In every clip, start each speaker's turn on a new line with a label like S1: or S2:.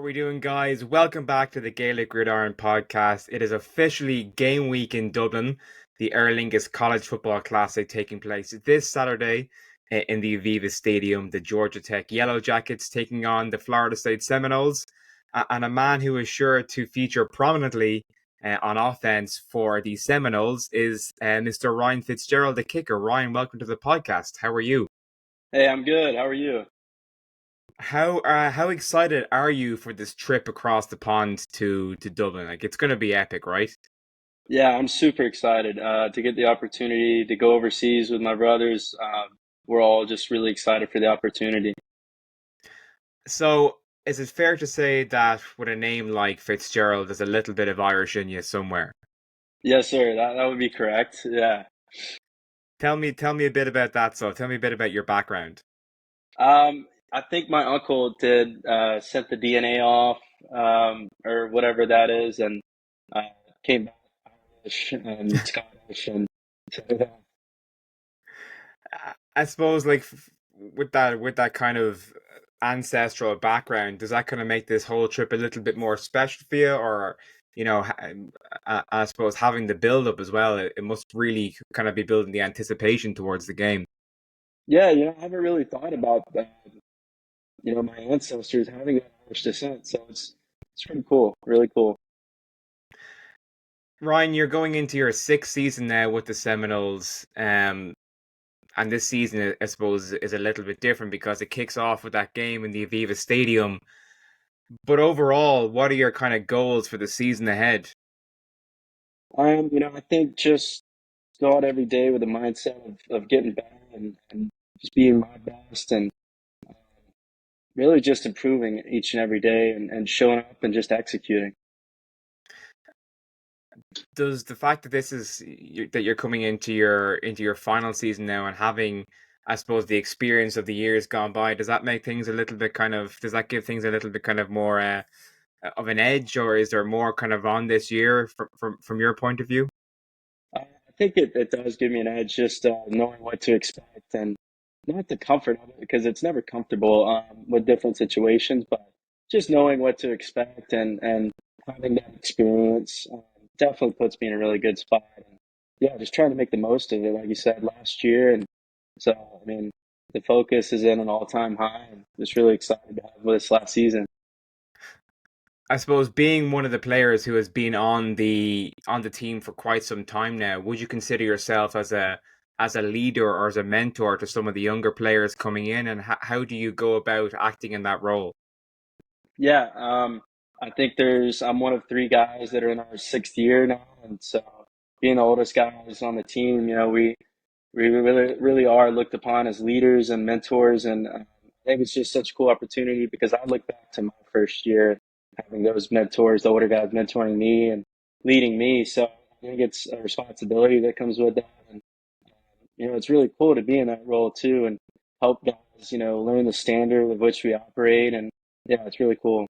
S1: we doing, guys? Welcome back to the Gaelic Gridiron podcast. It is officially game week in Dublin, the Aer Lingus College Football Classic taking place this Saturday in the Aviva Stadium. The Georgia Tech Yellow Jackets taking on the Florida State Seminoles, and a man who is sure to feature prominently on offense for the Seminoles is Mr. Ryan Fitzgerald, the kicker. Ryan, welcome to the podcast. How are you?
S2: Hey, I'm good. How are you?
S1: How excited are you for this trip across the pond to Dublin? Like, it's going to be epic, right?
S2: Yeah, I'm super excited to get the opportunity to go overseas with my brothers. We're all just really excited for the opportunity.
S1: So, is it fair to say that with a name like Fitzgerald, there's a little bit of Irish in you somewhere?
S2: Yes, sir. That would be correct. Yeah.
S1: Tell me a bit about that. So, tell me a bit about your background.
S2: I think my uncle did sent the DNA off, or whatever that is, and uh, came back Irish and Scottish, and so yeah.
S1: I suppose, like, with that kind of ancestral background, does that kind of make this whole trip a little bit more special for you, or I suppose having the build up as well, it must really kind of be building the anticipation towards the game.
S2: Yeah, I haven't really thought about that. My ancestors having that Irish descent, so it's pretty cool, really cool.
S1: Ryan, you're going into your sixth season now with the Seminoles, and this season, I suppose, is a little bit different because it kicks off with that game in the Aviva Stadium. But overall, what are your kind of goals for the season ahead?
S2: I think just go out every day with a mindset of getting better and just being my best and really just improving each and every day and showing up and just executing.
S1: Does the fact that that you're coming into your final season now and having, I suppose, the experience of the years gone by, does that make things a little bit does that give things a little bit kind of more of an edge, or is there more kind of on this year from your point of view?
S2: I think it does give me an edge just knowing what to expect and not the comfort of it because it's never comfortable with different situations, but just knowing what to expect and having that experience definitely puts me in a really good spot. And yeah, just trying to make the most of it, like you said, last year. And so, I mean, the focus is in an all-time high and just really excited to have this last season.
S1: I suppose being one of the players who has been on the team for quite some time now, would you consider yourself as a leader or as a mentor to some of the younger players coming in, and how do you go about acting in that role?
S2: Yeah, I think I'm one of three guys that are in our sixth year now, and so being the oldest guys on the team, we really are looked upon as leaders and mentors, and I think it's just such a cool opportunity because I look back to my first year having those mentors, the older guys mentoring me and leading me. So I think it's a responsibility that comes with that, and it's really cool to be in that role too and help guys, learn the standard with which we operate, and yeah, it's really cool.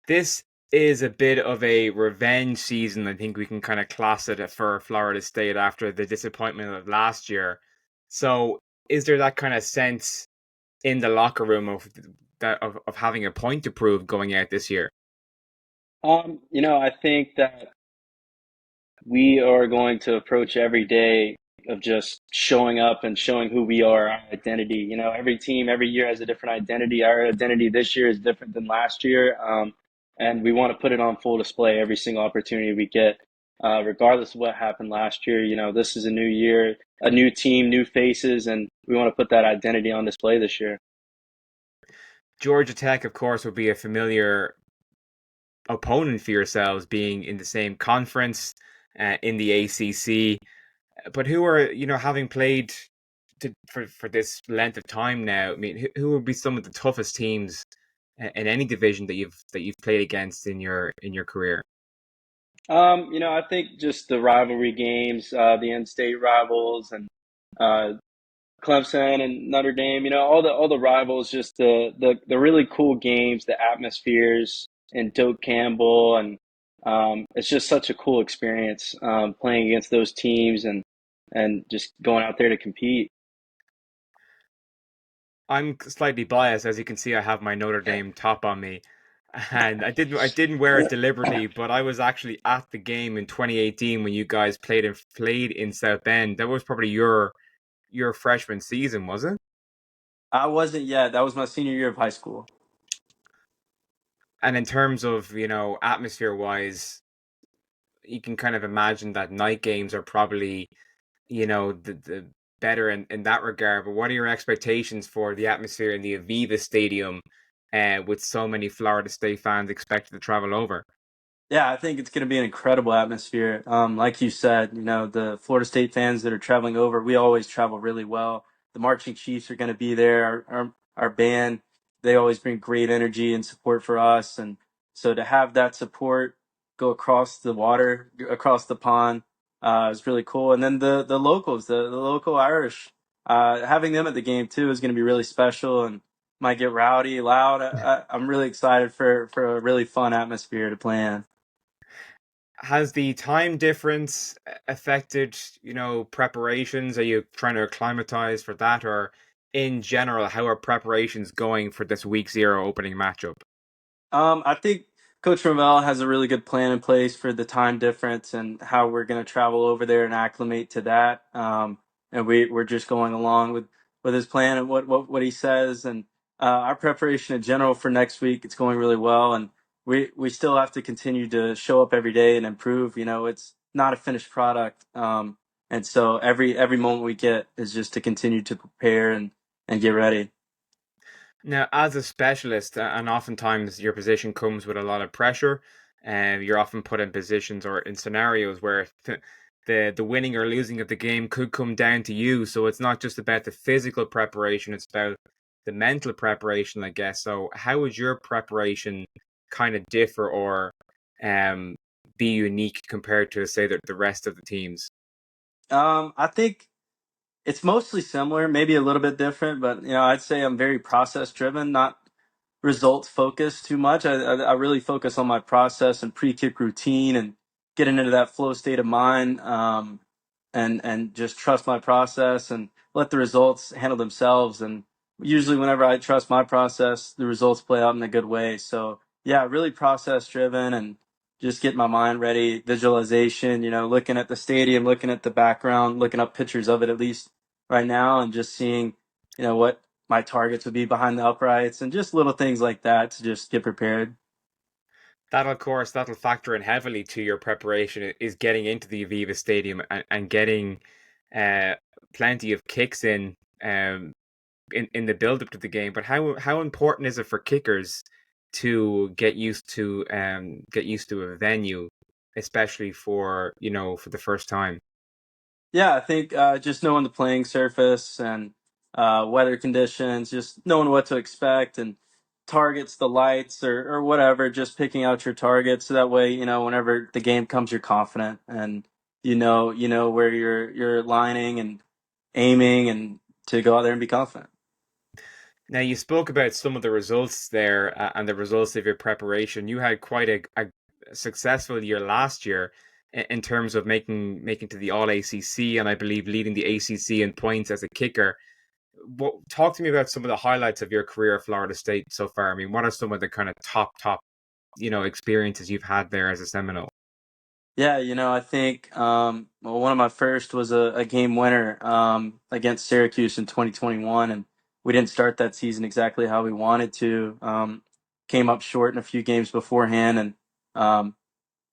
S1: This is a bit of a revenge season. I think we can kind of class it for Florida State after the disappointment of last year. So, is there that kind of sense in the locker room of having a point to prove going out this year?
S2: I think that we are going to approach every day of just showing up and showing who we are, our identity. Every team, every year has a different identity. Our identity this year is different than last year. And we want to put it on full display every single opportunity we get, regardless of what happened last year. This is a new year, a new team, new faces, and we want to put that identity on display this year.
S1: Georgia Tech, of course, would be a familiar opponent for yourselves, being in the same conference in the ACC. But who are, having played for this length of time now? I mean, who would be some of the toughest teams in any division that you've played against in your career?
S2: I think just the rivalry games, the in-state rivals, and uh, Clemson and Notre Dame. All the rivals, just the really cool games, the atmospheres, and Doak Campbell, and it's just such a cool experience playing against those teams and just going out there to compete.
S1: I'm slightly biased, as you can see. I have my Notre Dame top on me. And I didn't wear it deliberately, but I was actually at the game in 2018 when you guys played in South Bend. That was probably your freshman season, was it?
S2: I wasn't yet. That was my senior year of high school.
S1: And in terms of, atmosphere wise, you can kind of imagine that night games are probably, the better in that regard. But what are your expectations for the atmosphere in the Aviva Stadium, with so many Florida State fans expected to travel over?
S2: Yeah, I think it's going to be an incredible atmosphere. Like you said, the Florida State fans that are traveling over, we always travel really well. The marching chiefs are going to be there. Our band, they always bring great energy and support for us. And so to have that support go across the water, across the pond, is really cool. And then the locals, the local Irish, having them at the game too is going to be really special and might get rowdy, loud. I'm really excited for a really fun atmosphere to play in.
S1: Has the time difference affected, preparations? Are you trying to acclimatize for that, or in general, how are preparations going for this week zero opening matchup?
S2: I think Coach Ravel has a really good plan in place for the time difference and how we're going to travel over there and acclimate to that. And we're just going along with his plan and what he says. And our preparation in general for next week, it's going really well. And we still have to continue to show up every day and improve. It's not a finished product. And so every moment we get is just to continue to prepare and get ready.
S1: Now, as a specialist, and oftentimes your position comes with a lot of pressure, and you're often put in positions or in scenarios where the winning or losing of the game could come down to you. So it's not just about the physical preparation; it's about the mental preparation, I guess. So, how would your preparation kind of differ or um, be unique compared to, say, the rest of the teams?
S2: I think it's mostly similar, maybe a little bit different, but I'd say I'm very process driven, not results focused too much. I really focus on my process and pre-kick routine and getting into that flow state of mind, and just trust my process and let the results handle themselves. And usually, whenever I trust my process, the results play out in a good way. So yeah, really process driven and just get my mind ready. Visualization, looking at the stadium, looking at the background, looking up pictures of it at least right now, and just seeing, what my targets would be behind the uprights and just little things like that to just get prepared.
S1: Of course, that'll factor in heavily to your preparation is getting into the Aviva Stadium and getting uh, plenty of kicks in the build up to the game. But how important is it for kickers to get used to a venue, especially for the first time?
S2: Yeah, I think just knowing the playing surface and weather conditions, just knowing what to expect and targets, the lights or whatever, just picking out your targets so that way, whenever the game comes, you're confident and you know where you're lining and aiming and to go out there and be confident.
S1: Now, you spoke about some of the results there, and the results of your preparation. You had quite a successful year last year in terms of making to the All ACC, and I believe leading the ACC in points as a kicker. Talk to me about some of the highlights of your career at Florida State so far. I mean, what are some of the kind of top experiences you've had there as a Seminole?
S2: Yeah, I think well, one of my first was a game winner against Syracuse in 2021, and we didn't start that season exactly how we wanted to. Came up short in a few games beforehand, and um,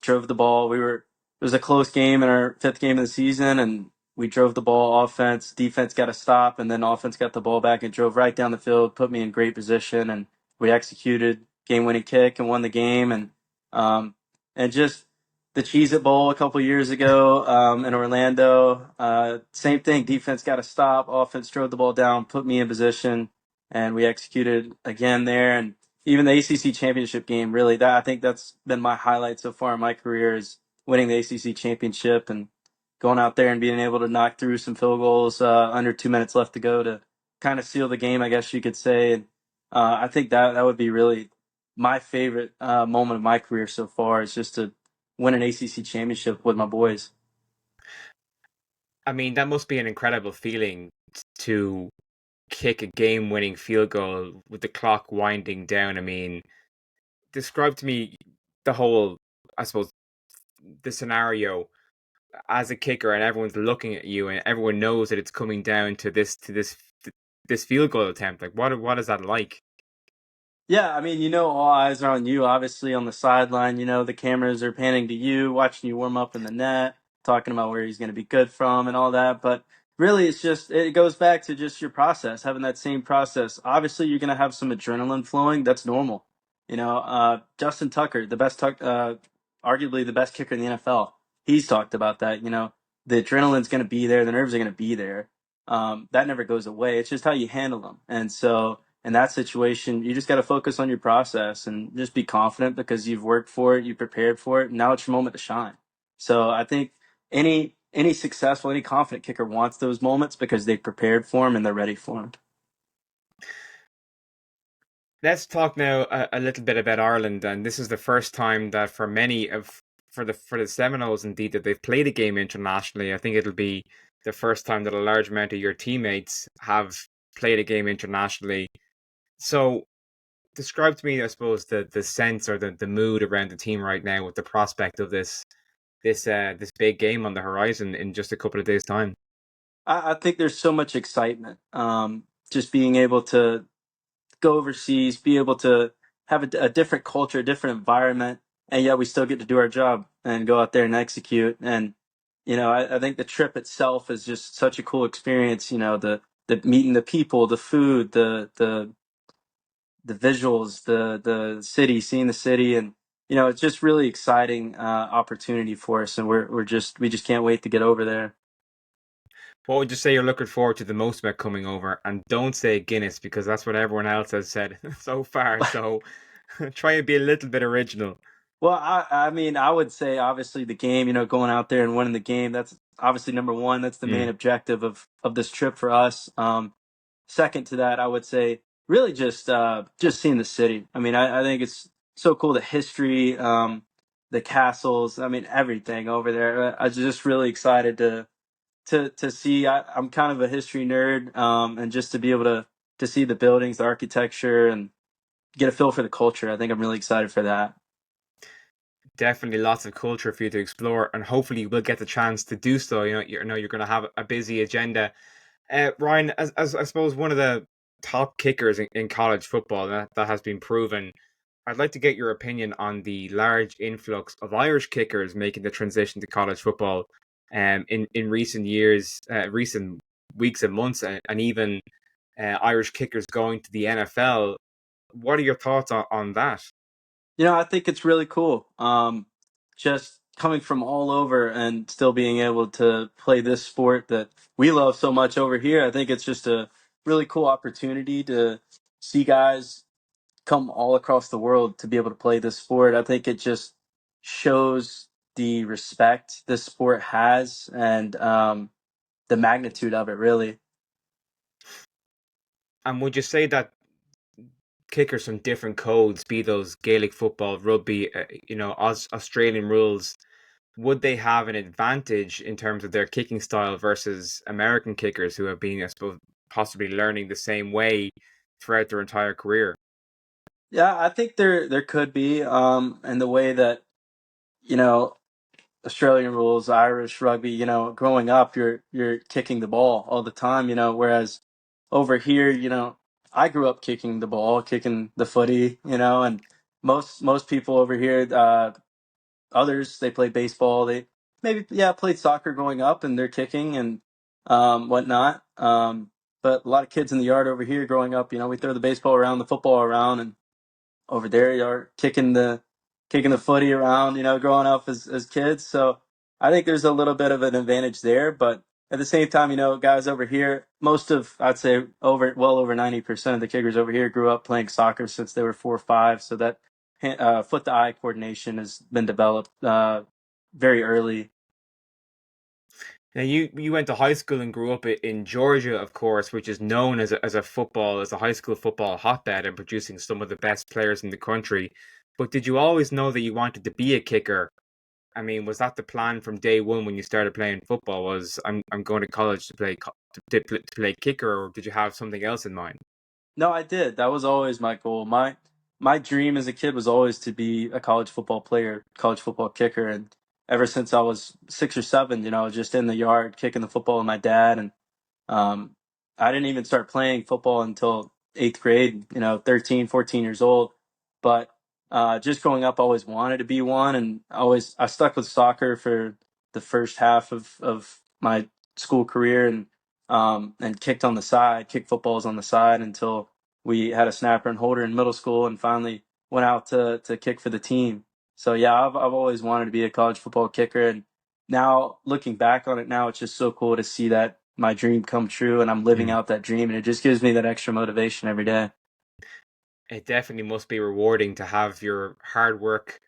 S2: drove the ball. It was a close game in our fifth game of the season, and we drove the ball. Offense, defense got a stop, and then offense got the ball back and drove right down the field, put me in great position, and we executed game-winning kick and won the game. And just the Cheez It Bowl a couple years ago in Orlando, same thing. Defense got a stop, offense drove the ball down, put me in position, and we executed again there. And even the ACC championship game, really, that I think that's been my highlight so far in my career is winning the ACC championship and going out there and being able to knock through some field goals under 2 minutes left to go to kind of seal the game, I guess you could say. And I think that would be really my favorite moment of my career so far is just to win an ACC championship with my boys.
S1: I mean, that must be an incredible feeling to kick a game-winning field goal with the clock winding down. I mean, describe to me the whole, I suppose, the scenario as a kicker, and everyone's looking at you, and everyone knows that it's coming down to this field goal attempt. Like, what is that like?
S2: Yeah, I mean, all eyes are on you, obviously, on the sideline. The cameras are panning to you, watching you warm up in the net, talking about where he's going to be good from and all that. But really, it goes back to just your process, having that same process. Obviously, you're going to have some adrenaline flowing. That's normal. Justin Tucker, arguably the best kicker in the NFL, he's talked about that. The adrenaline's going to be there, the nerves are going to be there. That never goes away. It's just how you handle them. And so, in that situation, you just got to focus on your process and just be confident because you've worked for it, you prepared for it, and now it's your moment to shine. So I think any successful, any confident kicker wants those moments because they've prepared for them and they're ready for them.
S1: Let's talk now a little bit about Ireland, and this is the first time that for many of for the Seminoles, indeed, that they've played a game internationally. I think it'll be the first time that a large amount of your teammates have played a game internationally. So, describe to me, I suppose, the sense or the mood around the team right now with the prospect of this big game on the horizon in just a couple of days' time.
S2: I think there's so much excitement. Just being able to go overseas, be able to have a different culture, a different environment, and yet we still get to do our job and go out there and execute. And I think the trip itself is just such a cool experience. The meeting the people, the food, the visuals, the city, seeing the city, and it's just really exciting opportunity for us, and we just can't wait to get over there.
S1: What would you say you're looking forward to the most about coming over? And don't say Guinness because that's what everyone else has said so far. So try and be a little bit original.
S2: Well, I mean, I would say obviously the game, going out there and winning the game, that's obviously number one. That's the main
S1: Mm.
S2: objective of this trip for us. Second to that, I would say really just seeing the city. I mean, I think it's so cool, the history, the castles. I mean, everything over there. I was just really excited to see. I'm kind of a history nerd, and just to be able to see the buildings, the architecture, and get a feel for the culture. I think I'm really excited for that.
S1: Definitely lots of culture for you to explore, and hopefully you will get the chance to do so. You're going to have a busy agenda. Ryan, as I suppose one of the top kickers in college football, that has been proven. I'd like to get your opinion on the large influx of Irish kickers making the transition to college football, in recent years, recent weeks and months, and even Irish kickers going to the NFL. What are your thoughts on that?
S2: I think it's really cool. Just coming from all over and still being able to play this sport that we love so much over here. I think it's just a really cool opportunity to see guys come all across the world to be able to play this sport. I think it just shows the respect this sport has and the magnitude of it, really.
S1: And would you say that kickers from different codes, be those Gaelic football, rugby, Australian rules, would they have an advantage in terms of their kicking style versus American kickers who have been, I suppose, possibly learning the same way throughout their entire career?
S2: Yeah, I think there could be, and the way that you know Australian rules, Irish rugby, growing up, you're kicking the ball all the time, whereas over here, I grew up kicking the ball, kicking the footy, and most people over here, others they play baseball, they maybe played soccer growing up, and they're kicking and whatnot. But a lot of kids in the yard over here growing up, we throw the baseball around, the football around, and over there you're kicking the footy around, growing up as kids. So I think there's a little bit of an advantage there, but at the same time, guys over here, I'd say well over 90% of the kickers over here grew up playing soccer since they were 4 or 5. So that foot to eye coordination has been developed very early.
S1: Now, you went to high school and grew up in Georgia, of course, which is known as a high school football hotbed and producing some of the best players in the country. But did you always know that you wanted to be a kicker? I mean, was that the plan from day one when you started playing football? Was I'm going to college to play kicker, or did you have something else in mind?
S2: No, I did. That was always my goal. my dream as a kid was always to be a college football player, college football kicker. And ever since I was 6 or 7, just in the yard kicking the football with my dad. And um, I didn't even start playing football until eighth grade, 13, 14 years old. But just growing up, I always wanted to be one. And I stuck with soccer for the first half of my school career and kicked on the side, kicked footballs on the side until we had a snapper and holder in middle school and finally went out to kick for the team. So yeah, I've always wanted to be a college football kicker. And now looking back on it now, it's just so cool to see that my dream come true and I'm living
S1: Mm.
S2: out that dream. And it just gives me that extra motivation every day.
S1: It definitely must be rewarding to have your hard work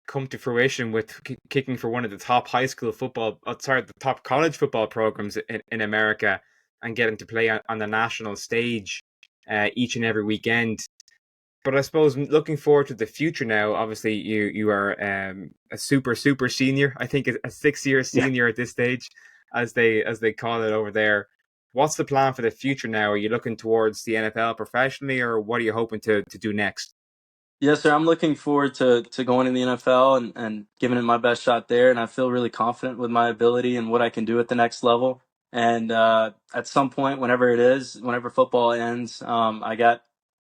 S1: come to fruition with kicking for one of the top high school football, sorry, the top college football programs in America, and getting to play on the national stage each and every weekend. But I suppose looking forward to the future now. Obviously, you are a super senior. I think a 6 year
S2: Yeah.
S1: senior at this stage, as they call it over there. What's the plan for the future now? Are you looking towards the NFL professionally, or what are you hoping to do next?
S2: Yes, sir. I'm looking forward to going in the NFL and giving it my best shot there. And I feel really confident with my ability and what I can do at the next level. And at some point, whenever it is, whenever football ends, I got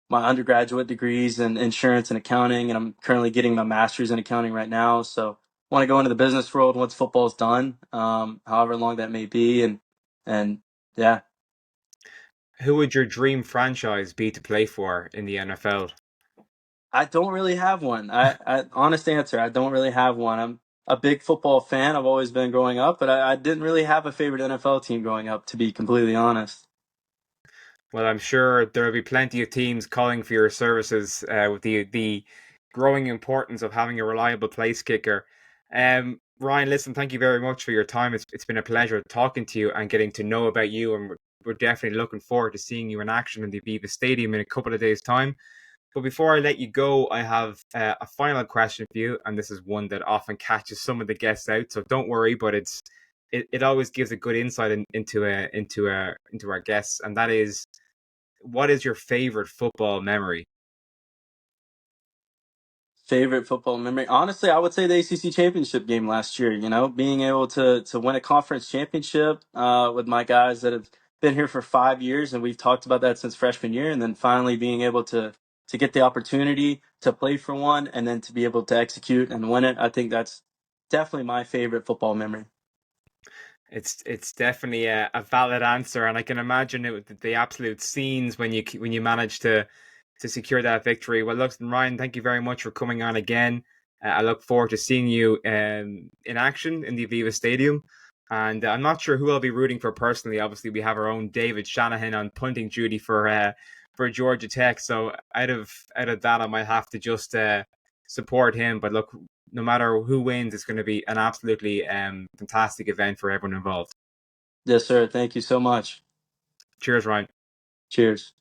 S2: my undergraduate degrees in insurance and accounting, and I'm currently getting my master's in accounting right now. So I want to go into the business world once football's done, however long that may be. And yeah.
S1: Who would your dream franchise be to play for in the NFL?
S2: I don't really have one. I honest answer, I don't really have one. I'm a big football fan. I've always been growing up, but I didn't really have a favorite NFL team growing up, to be completely honest.
S1: Well, I'm sure there will be plenty of teams calling for your services with the growing importance of having a reliable place kicker. Ryan, listen, thank you very much for your time. It's been a pleasure talking to you and getting to know about you, and we're definitely looking forward to seeing you in action in the Aviva Stadium in a couple of days' time. But before I let you go, I have a final question for you, and this is one that often catches some of the guests out. So don't worry, but it always gives a good insight into our guests, and that is, what is your favorite football memory?
S2: Favorite football memory? Honestly, I would say the ACC Championship game last year. Being able to win a conference championship with my guys that have been here for 5 years, and we've talked about that since freshman year, and then finally being able to get the opportunity to play for one, and then to be able to execute and win it. I think that's definitely my favorite football memory.
S1: It's definitely a valid answer, and I can imagine the absolute scenes when you manage to secure that victory. Well, look, Ryan, thank you very much for coming on again. I look forward to seeing you in action in the Aviva Stadium. And I'm not sure who I'll be rooting for personally. Obviously, we have our own David Shanahan on punting duty for Georgia Tech. So out of that, I might have to just support him. But look, no matter who wins, it's going to be an absolutely fantastic event for everyone involved.
S2: Yes, sir. Thank you so much.
S1: Cheers, Ryan.
S2: Cheers.